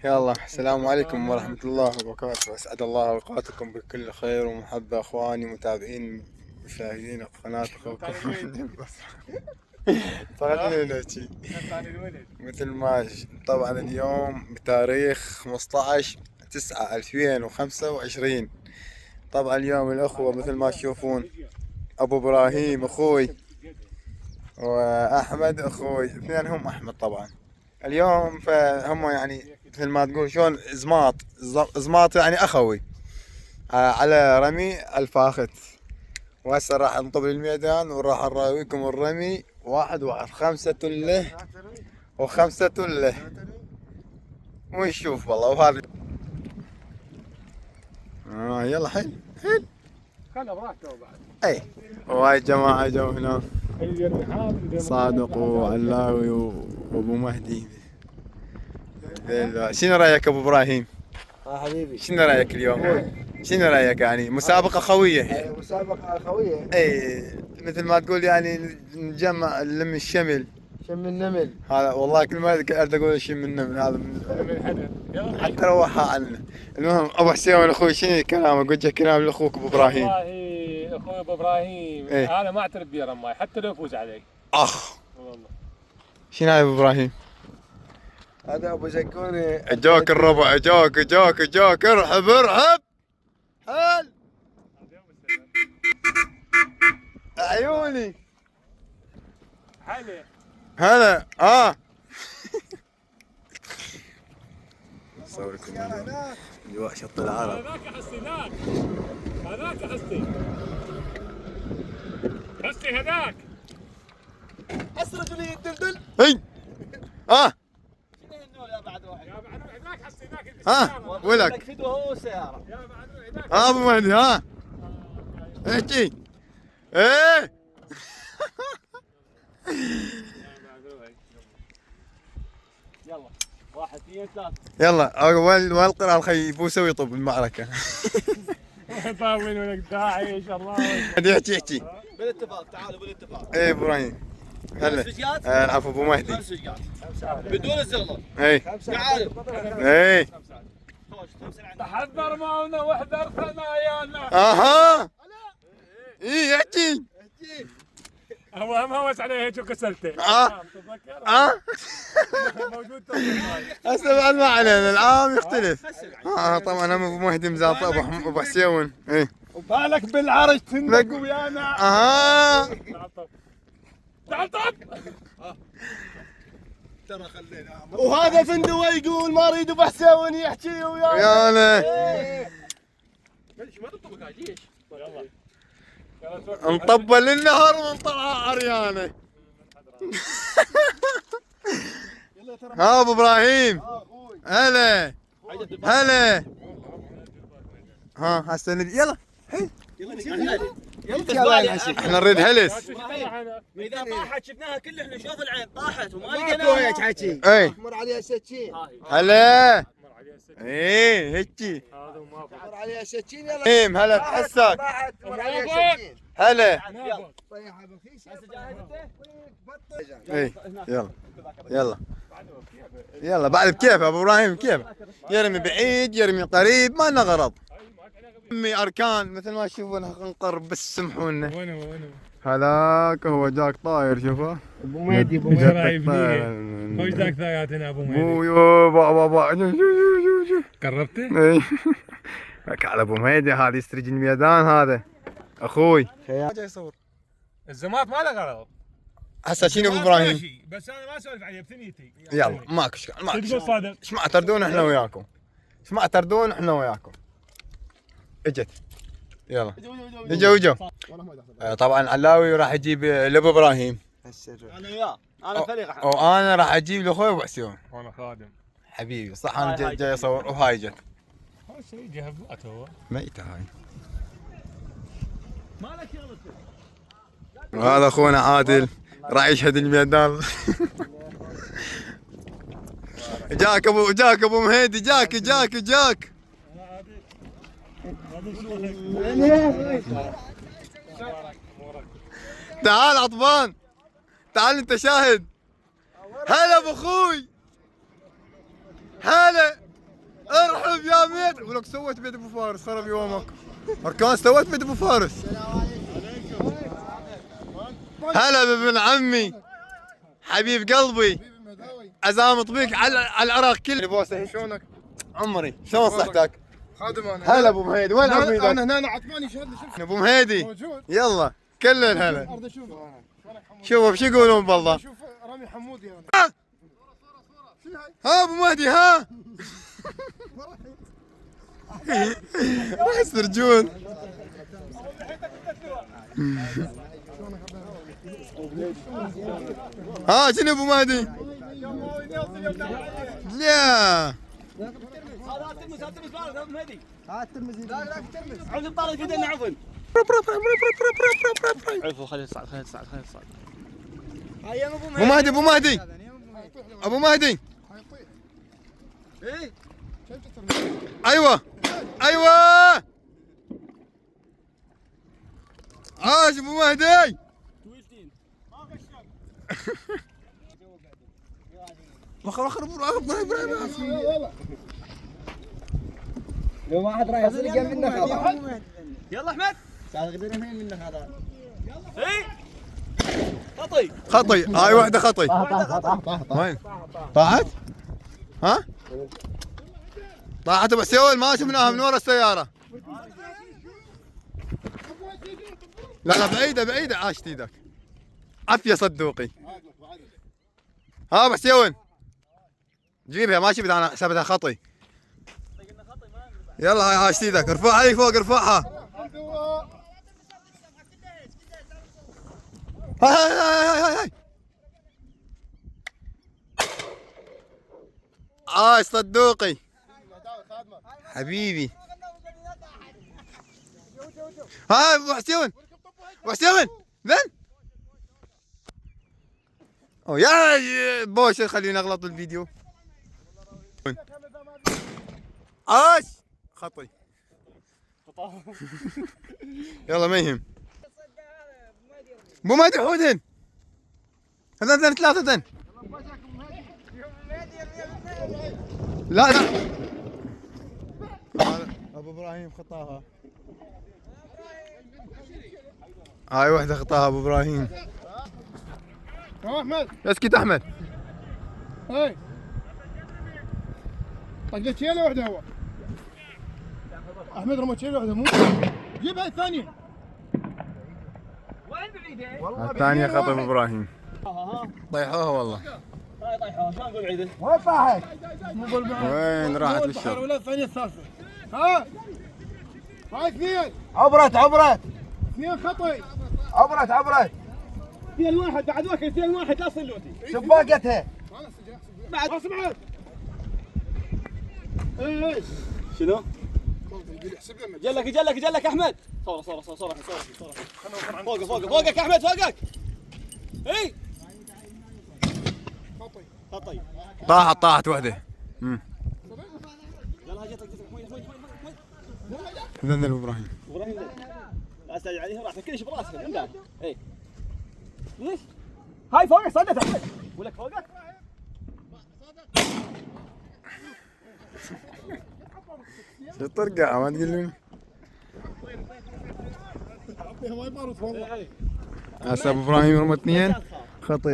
يلا السلام عليكم ورحمة الله وبركاته، أسعد الله أوقاتكم بكل خير ومحبة أخواني متابعين مشاهدين قناة أخوكم. طلعت نحكي مثل ما طبعا اليوم بتاريخ 15/9/2025. طبعا اليوم الأخوة مثل ما تشوفون، أبو إبراهيم أخوي وأحمد أخوي، اثنينهم أحمد طبعا. اليوم فهم يعني مثل ما تقول شلون زماط يعني اخوي على رمي الفاخت. وهسه راح نطب الميدان وراح نراويكم الرمي. واحد 5 له و5 له ونشوف والله. وهذا يلا حيل حيل خله براحته بعد. اي. وهاي الجماعة جو هنا، صادق وعلاوي وابو مهدي. شنو رايك ابو ابراهيم؟ حبيبي، شنو رايك اليوم؟ شنو رايك يعني مسابقة قوية؟ مسابقة قوية. اي مثل ما تقول يعني نجمع نلم الشمل. شم النمل. هذا والله كل ما قاعد اقول شم النمل هذا حتى روحها عنا. المهم ابو حسين اخوي شنو كلامك؟ وجه كلام لاخوك ابو ابراهيم. والله اخوي ابو ابراهيم ايه؟ انا ما اعترف بيه رماي حتى لو يفوز علي. اخ والله شنو هاي ابو ابراهيم؟ هذا ابو زكوني. اجاك الربع، اجاك ارحب ارحب. هل عيوني حلو. هلا صوركم اجواء شط العرب. هذاك حسي هذاك حسي هذاك اسرج لي الدلدل. هي شنو هالنول يا بعد واحد؟ يا بعد هذاك حسي هذاك ولك فدوه هو والسيارة. يا بعد هذاك ابو مهدي احكي. ايه يلا 1 2 3 يلا اول والقرا الخي يبوسه ويطب المعركه. طاول ولك داعي الله. يحكي بالاتفاق، تعالوا بالاتفاق. ايه ابراهيم هلا. سجات؟ العفو ابو مهدي. 5 سجات بدون الزغلط. ايه تعالوا. ايه تحذر معنا واحذر ثنايانا. اها ايه يحكي. هو مهوس عليه هيك وكسلته. تذكر موجود هسه بعد ما علينا العام يختلف. طبعا هم ابو مهدي مزاط ابو حسين. ايه وبالك بالعرج تندق ويانا. تعال طب. ترى خلينا وهذا فندوه يقول ما اريد ابو حسين يحكي ويانا. يلا ما تطبق هاي ليش؟ يلا نطبل النهر ونطلع عريانه. ها ابو ابراهيم هلا هلا. هسه يلا يلا احنا نريد هلس. اذا طاحت شفناها كل احنا نشوف العين طاحت وما لقيناها. هيك حكي. اي مر عليها سكين. هلا ايه هيجي مر عليها سكين. يلا ايم هلا بحسك. طاحت مر عليها سكين. هلا طيحها بالخيس. ايه يلا يلا يلا بعد بكيف ابو ابراهيم كيف يرمي بعيد يرمي قريب ما لنا غرض. يرمي اركان مثل ما تشوفون نقرب بس سمحونا. وين هذاك هو جاك طاير شوفه ابو مهدي ابو مهدي رايب لي. وش ذاك ثاياتنا ابو مهدي؟ بو بابا قربته؟ اي لك على ابو مهدي هذا يسترج الميدان هذا اخوي. جاي يصور الزمات ما له غرض. هسه شنو ابو ابراهيم؟ بس انا ما اسولف عليه بثنيتي. يلا ماكو اشكال ماكو تقول صادق. ايش ما تردون احنا وياكم. ايش ما تردون احنا وياكم. اجت يلا اجوا طبعا علاوي راح يجيب لابو ابراهيم. انا وياه انا فريق. وانا راح اجيب لاخوي ابو حسين. وانا خادم حبيبي صح انا جاي اصور وهاي جت. هذا شيء جهبات هو. ميته هاي. مالك شغل. وهذا اخونا عادل راح يشهد الميدان. جاك ابو مهدي جاك. تعال عطبان تعال انت شاهد. هلا ابو اخوي هلا ولك سويت بيت ابو فارس خرب يومك. اركان سويت بيت ابو فارس. هلا بابن عمي حبيب قلبي ازامط بيك على العراق كله. بوسه شلونك؟ عمري شلون صحتك؟ خادم انا. هلا ابو مهيدي وين عميدك؟ انا هنا عثماني شهد لي شوف ابو مهيدي موجود. يلا كل الهلا. ارد اشوف انا. شوفوا شو يقولون بالله. شوف رامي حمودي انا. ها ابو مهدي ها يسترجون. ها شنو ابو مهدي؟ لا هذا ترمز ابو مهدي. هات ترمز لا ترمز. عود طالع في يدنا عفن. عفوا خليه يصعد خليه يصعد خليه يصعد. ايام ابو ابو مهدي ابو مهدي ابو مهدي. ايه ايوه ايوه عاش ابو مهدي. وخر وخر لو ما حد راح يصير جنب منك هذا. يلا احمد تعال غدير منك هذا. اي خطي خطي هاي واحده خطي. وين طاحت؟ ها طاحت ابو حسين ما شفناها من ورا السياره. لا لا بعيده بعيده. عاشت ايدك عافيه صدوقي. ها ابو حسين جيبها ما شفت انا حسبتها خطي. يلا هاي عاشت ايدك. ارفعها لي فوق ارفعها. هاي عاش صدوقي حبيبي. ها ابو حسين ابو حسين ذن او يا بوش خليني اغلط بالفيديو. عاش خطي. يلا ما يهم. ابو مهدي حودن هذن ثلاثة ذن. لا لا ابو ابراهيم خطاها. هاي وحده خطاها ابو ابراهيم. احمد اسكت احمد. هاي طقت شيله واحده هو. احمد رمى شيله واحده مو جيبها الثانيه. وين بعيده؟ الثانية خطا ابو ابراهيم. طيحوها والله. هاي طايحه شلون نقول بعيده؟ وين طاحت؟ وين راحت بالشر؟ ولا الثانيه الثالثه. ها هاي اثنين. عبرت اثنين خطي. عبرت اثنين واحد بعد وقت اثنين واحد لا صلوتي. شباقتها بعد اسمع ايش شنو؟ يحسب لنا جلك احمد. صور فوقك احمد فوقك. اي خطي طاحت وحده. يلا جتك وين ذن ابو ابراهيم. ابراهيم لا استعجل عليها راح كلش براسك من بعد. اي ليش؟ هاي فوقك صدت احمد. اقول لك فوقك. شو الطرقعة ما تقول لي؟ هسه ابو ابراهيم رمى اثنين خطي.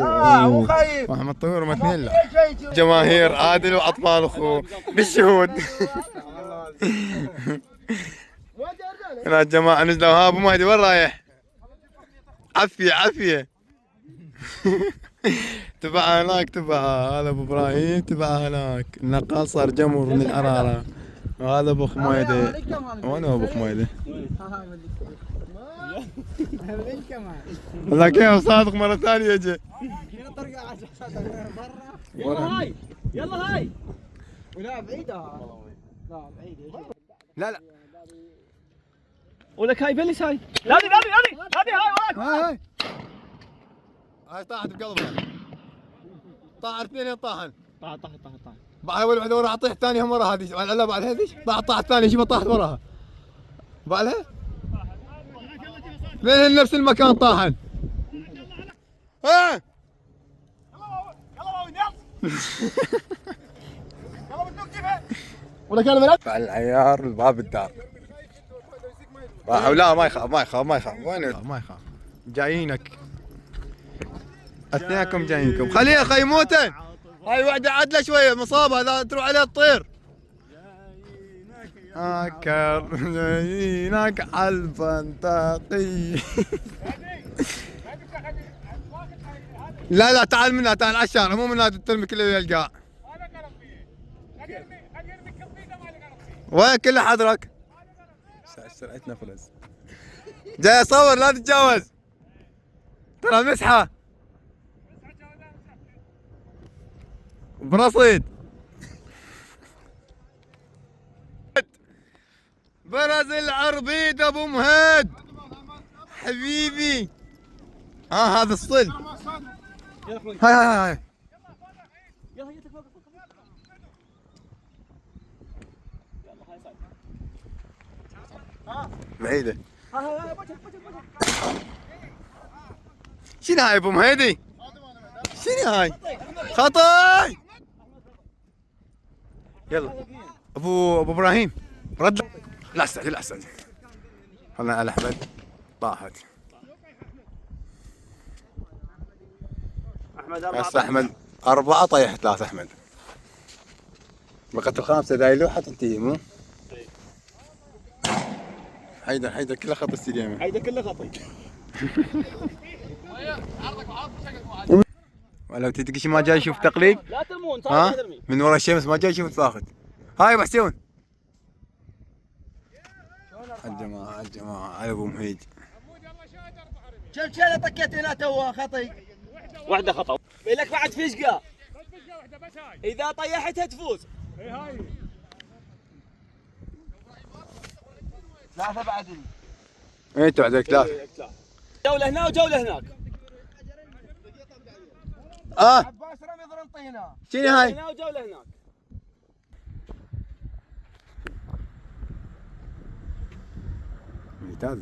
مو خايف. واحمد طويل رمى اثنين. لا جماهير عادل واطفال اخوه بالشهود. هنا الجماعة نزلوا. ها ابو مهدي وين رايح؟ عفية تبع هناك تبع هذا ابو ابراهيم تبع هناك. النقال صار جمر من الحرارة. وهذا ابو خميدة. وين هو ابو خميدة؟ لا كيف صادق مرة ثانية اجى. يلا هاي ولا بعيدة. لا بعيدة. لا ولك هاي بلش هاي. هذه هاي وراك. هاي طاحت بقلبها. طاح اثنين طاحن. طاح بعد اول وحده وراها طيح ثانيه هم وراها هذيك. لا بعد هذيك طاحت ثانيه شوف طاحت وراها. بعدها اثنين نفس المكان طاحن. ها يلا يلا بدك تجيبها. ولا كان ملعب؟ فعل العيار باب الدار. لا ما يخاف ما يخاف ما يخاف. وين ما يخاف؟ جايينك اثنينكم جايينكم. خليها خيموتن. هاي وحده عدله شويه مصابه هذا تروح عليها تطير. اكر جايينك على البنطاقي. لا تعال منها تعال على الشارع مو منها ترمي كل اللي يلقاه. وين كل حضرك؟ سرعتنا فلس. جاي اصور لا تتجاوز. ترى مسحه. برصيد. برز العربيد ابو مهد. حبيبي. هذا الصل. هاي يلا جيتك فوق بعيدة. ها شنو هاي ابو مهيدي؟ شنو هاي؟ خطأ. يلا ابو ابراهيم رد. لا استعجل لا استعجل. خلنا على احمد. طاحت. احمد هسه احمد 4 طيح 3 احمد. بقت الخامسة دايلو حتى تنتهي مو؟ حيدر كله خط السليمة. حيدر كله خطي. ولو تدقش ما جاي يشوف تقليب. لا ترمون ها؟ صار ترمي. من ورا الشمس ما جاي يشوف الفاخذ. هاي ابو حسين. الجماعة على ابو مهيد. شوف شيله طكيت هنا تو خطي. واحدة خطأ. لك بعد فشقة. إذا طيحتها تفوز. ثلاثه بعد. انتوا عندك 3. جولة هنا وجولة هناك. عباس رمي ضرنطي هنا. شنو هاي؟ هنا وجولة هناك. ممتاز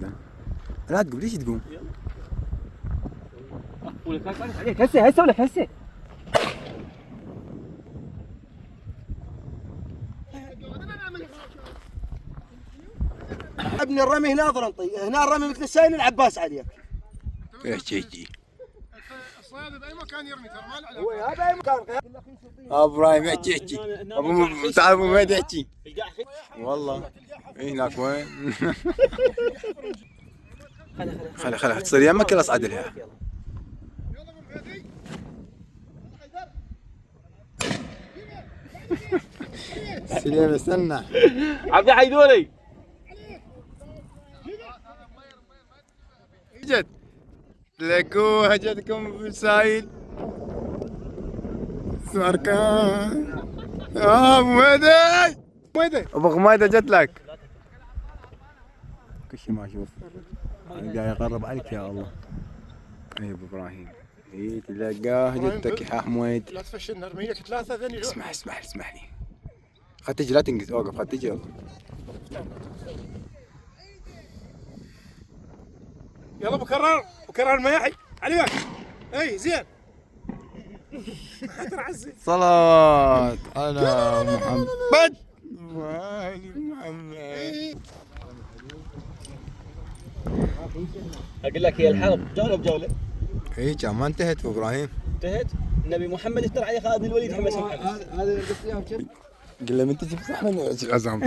لا تقوم ليش تقوم؟ عليك هسه ولك هسه. ابني الرمي هنا ضرنطي هنا الرمي مثل الساين العباس عليك. ايش يجي؟ الصياد باي مكان يرمي ترى ما له هو هذا اي مكان. ابو ابراهيم احكي ابو تعال ابو مهيد احكي. والله هناك وين؟ خلي تصير يمك يلا اصعد لها. سليم استنى. عبد حيدوري. جد لكو هجتكم في السايل. سمركان. ابو مهدي. ابو غميده جت لك. كل شيء ما اشوف. انا جاي اقرب عليك يا الله. اي ابو ابراهيم. اي تلقاه جتك يا حميد. لا تفشلنا ارميك 3 ثاني. اسمح لي. خد تجي لا تنقز اوقف خد تجي يلا. يلا بكرر المياحي على وقت. اي زين. صلاة على محمد وآل محمد. اقول لك هي الحرب جولة بجولة. اي كان ما انتهت ابو ابراهيم. انتهت. النبي محمد اشترى عليه خالد بن الوليد حمس هذا قصدي يوم كذا. قل له من تجيب صح من الازام.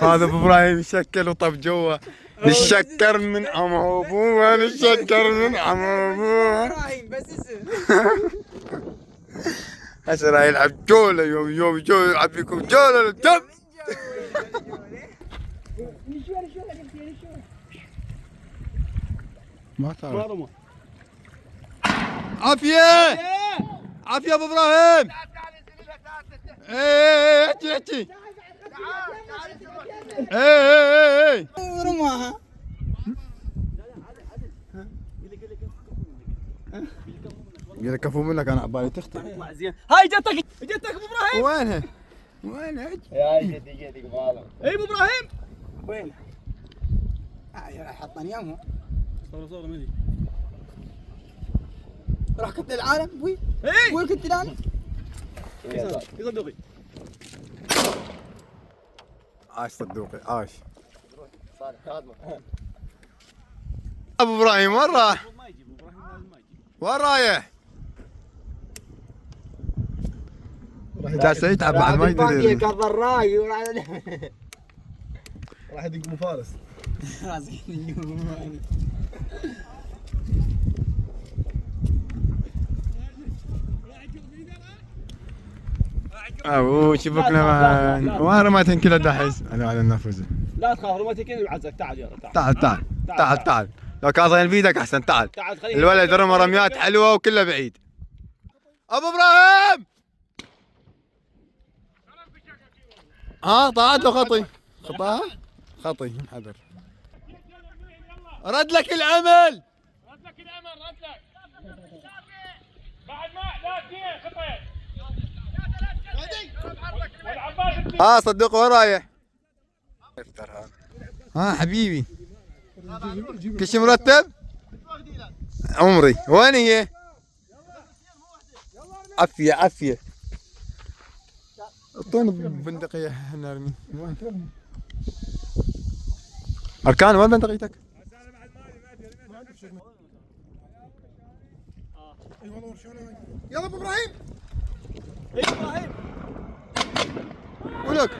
هذا ابو ابراهيم شكل وطب جوا. نتشكر من عم ابوه نتشكر من عم ابوه. ابراهيم بس اسم. هسه راح يلعب جوله يوم يلعب فيكم جوله للدم. ما صار. عافية عافية ابو ابراهيم. ايه احكي ايه رماها. قال كفو منك انا عبالي تختي. هاي جتك ابو ابراهيم. وينها؟ يا جدي قبالك. اي ابو ابراهيم. وين؟ حطني يمه. صور مني. راح كنت العالم ابوي. اي وين كنت العالم؟ في صندوقي. عاش صدوقي عاش. صالح خادمه. ابو ابراهيم وين راح؟ ما يجيب ابراهيم لازم ما يجيب. وين رايح؟ جالس يتعب بعد ما يدري. الضراي راح يدق ابو فارس. اوه شبكنا وين رميتين كذا دحيس انا على النفذ. لا تخاف رميتك كذا بعزك. تعال يلا تعال تعال تعال تعال لو كان ضايل بيدك احسن تعال. تعال خليني. الولد رمى رميات حلوه وكلها بعيد. ابو ابراهيم ها طلعت له خطي. خطاها خطي انحدر. رد لك العمل. رد لك الامل رد لك. بعد ما لا اثنين خطين. والعباس ها صدق وين رايح؟ ها حبيبي كل شيء مرتب؟ عمري وين هي؟ عفية عفية. اعطوني بندقية نرمي. وين؟ أركان وين بندقيتك؟ يلا ابو ابراهيم. اي ابراهيم. ولك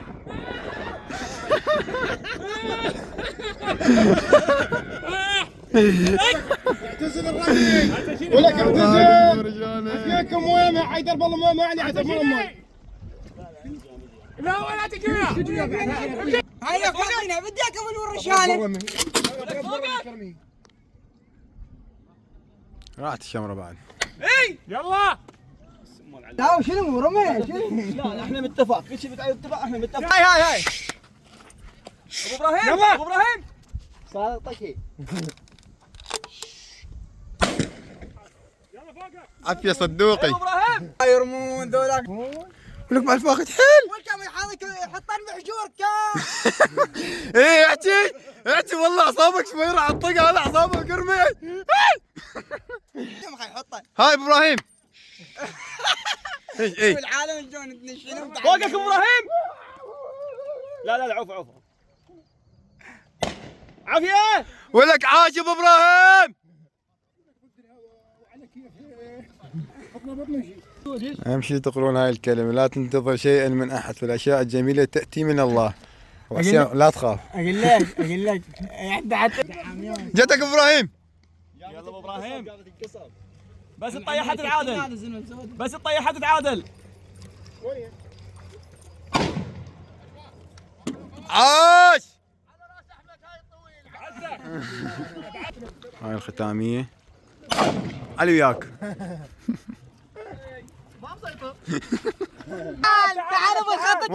اعتزل الرمي. ولك اعتزل. فيكم مويه ما حيدر بالله ما علي حسب الماء. لا ولا تجينا. هيا فاضينا بدي اكمل والرشاله. راحت الشمرة بعد. يلا. لا شنو رمي؟ لا احنا متفق. كل شيء متفق. احنا متفق. هاي ابو ابراهيم. يلا ابو ابراهيم. صار طكي. عفية صدوقي. ابو ابراهيم. يرمون ذولاك. ولك مع الفاقد حيل. والكم يحطك يحطن بحجور كان. ايه احكي احكي والله اعصابك شوي راح اطقها على اعصابك ارمي. كم يحطن؟ هاي ابو ابراهيم. اي العالم شلون تنشنهم. فوقك ابو ابراهيم. لا عوف عوف. عافيه. ولك عاش ابو ابراهيم. اهم شيء تقولون هاي الكلمة لا تنتظر شيئا من احد فالاشياء الجميلة تأتي من الله. لا تخاف. اقول لك حتى جتك ابو ابراهيم. يلا ابو ابراهيم. بس الطيحة تتعادل. بس الطيحة تتعادل. عاش. هاي الختامية. علي وياك. تعال بالخط.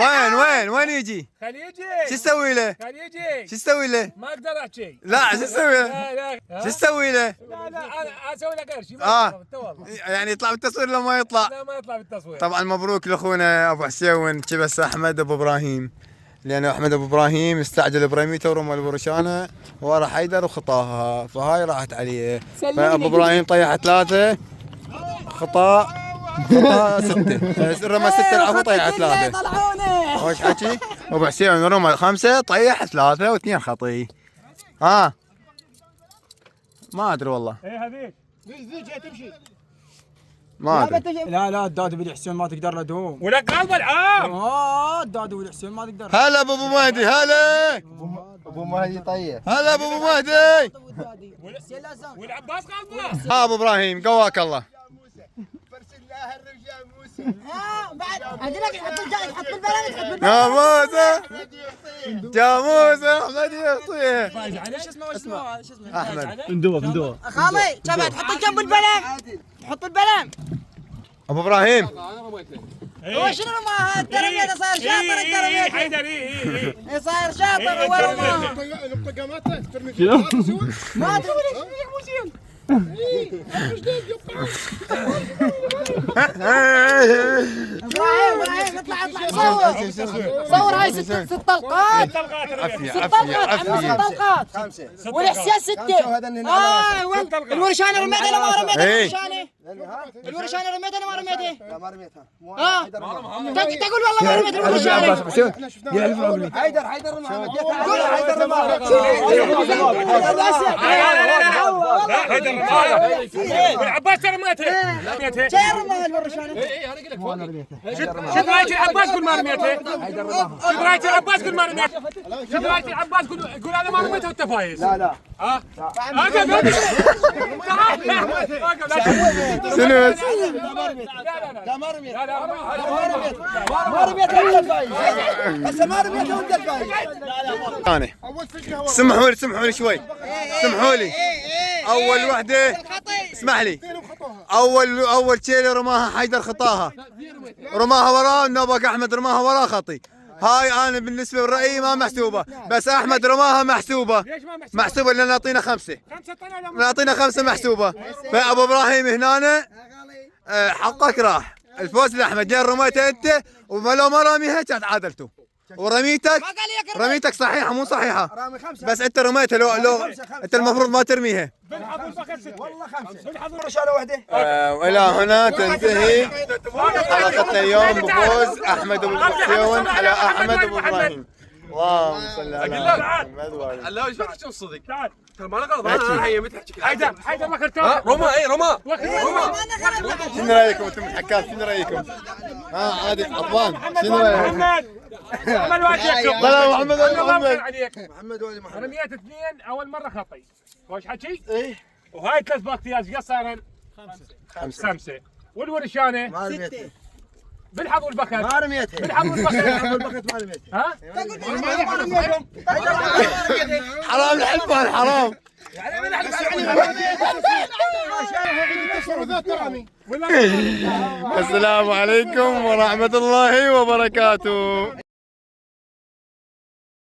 وين يجي؟ خليه يجي. شو تسوي له؟ خليه يجي. شو تسوي له؟ ما اقدر احكي. لا شو تسوي له؟ لا شو تسوي له؟ لا انا اسوي لك غير شيء. والله. يعني يطلع بالتصوير لو ما يطلع؟ لا ما يطلع بالتصوير. طبعا مبروك لاخونا ابو حسين كبس احمد ابو ابراهيم. لان احمد ابو ابراهيم استعجل ابراهيميته ورمى البرشانه ورا حيدر وخطاها فهاي راحت عليه. فابو ابراهيم طيح 3 خطا 6 رمى 6 العفو طيح 3. طلعوني. وش حكي؟ ابو حسين رمى 5 طيح 3 و2 خطي. ها ما ادري والله. ايه هذيك. ما ادري. لا الداد ابو حسين ما تقدر له دوم. ولك قلب العام. الداد ابو حسين ما تقدر. هلا ابو مهدي هلا. ابو مهدي طيب. هلا ابو مهدي. والعباس قلبه. ها ابو ابراهيم قواك الله. بعد اقول لك تحط البلد تحط البلد. يا موسى جاموسه احمد يعطيه. شو اسمه احمد ندوه. خالي شباب تحط جنب البلم. تحط البلم. ابو ابراهيم هو شنو رماها؟ الترمية صار شاطر الترمية. حيدر اي صار شاطر هو رماها. الطقامات ترمي فيها. ما ادري مو زين. ابراهيم اطلع صور هاي 6 طلقات. عفيه 5 طلقات والحسين 6. الورشانه رميت ولا ما رميت الورشانه؟ الورشانه رميتها انا ما رميتها. لا ما رميتها. ها تقول والله ما رميت الورشانه. حيدر رماها. والعباس رميتها. شير رماها الورشانه. شد رايك العباس قول ما رميتها. شد رايك العباس قول ما رميتها. شد رايك العباس قول انا ما رميتها وانت فايز. لا ها شنو بس؟ لا ما رميت. ما رميتها وانت الفايز. هسه ما رميتها وانت الفايز. انا سمحوا لي شوي. سمحوا لي. اول وحده اسمح لي. اول شيله رماها حيدر خطاها. رماها وراه النوبك احمد رماها وراه خطي. هاي انا بالنسبه للراي ما محسوبه، بس احمد رماها محسوبه. محسوبه لان نعطينا 5. نعطينا 5 محسوبه. فابو ابراهيم هنا حقك راح. الفوز لاحمد، لان رميته انت ولو ما راميها كانت عادلته. ورميتك صحيحه مو صحيحه، بس انت رميتها لو انت المفروض ما ترميها. والله 5 ورشانه واحده. والى هنا تنتهي حلقتنا اليوم بفوز احمد ابو بكسيون على احمد ابو ابراهيم. اللهم صل على محمد وعلى لا ايش بتحكي صدق؟ تعال ترى ما لك غلط انا هي متحكي حيدر ما كرتها. رما اي رما شنو رايكم انتم الحكام؟ شنو رايكم؟ عادي عطوان شنو رايكم؟ محمد واحد يكتب. لا محمد ولا الله محمد؟ عليك. محمد ولي محمد. رميت 2 اول مره خطي. وش حكي؟ ايه. وهاي 3 باكتياج قد صار 5. والورشانه ما رميتها. بالحظ والبخت. ما رميتها. بالحظ والبخت. البخت ما رميتها. ها؟ حرام الحلفان حرام. السلام عليكم ورحمة الله وبركاته.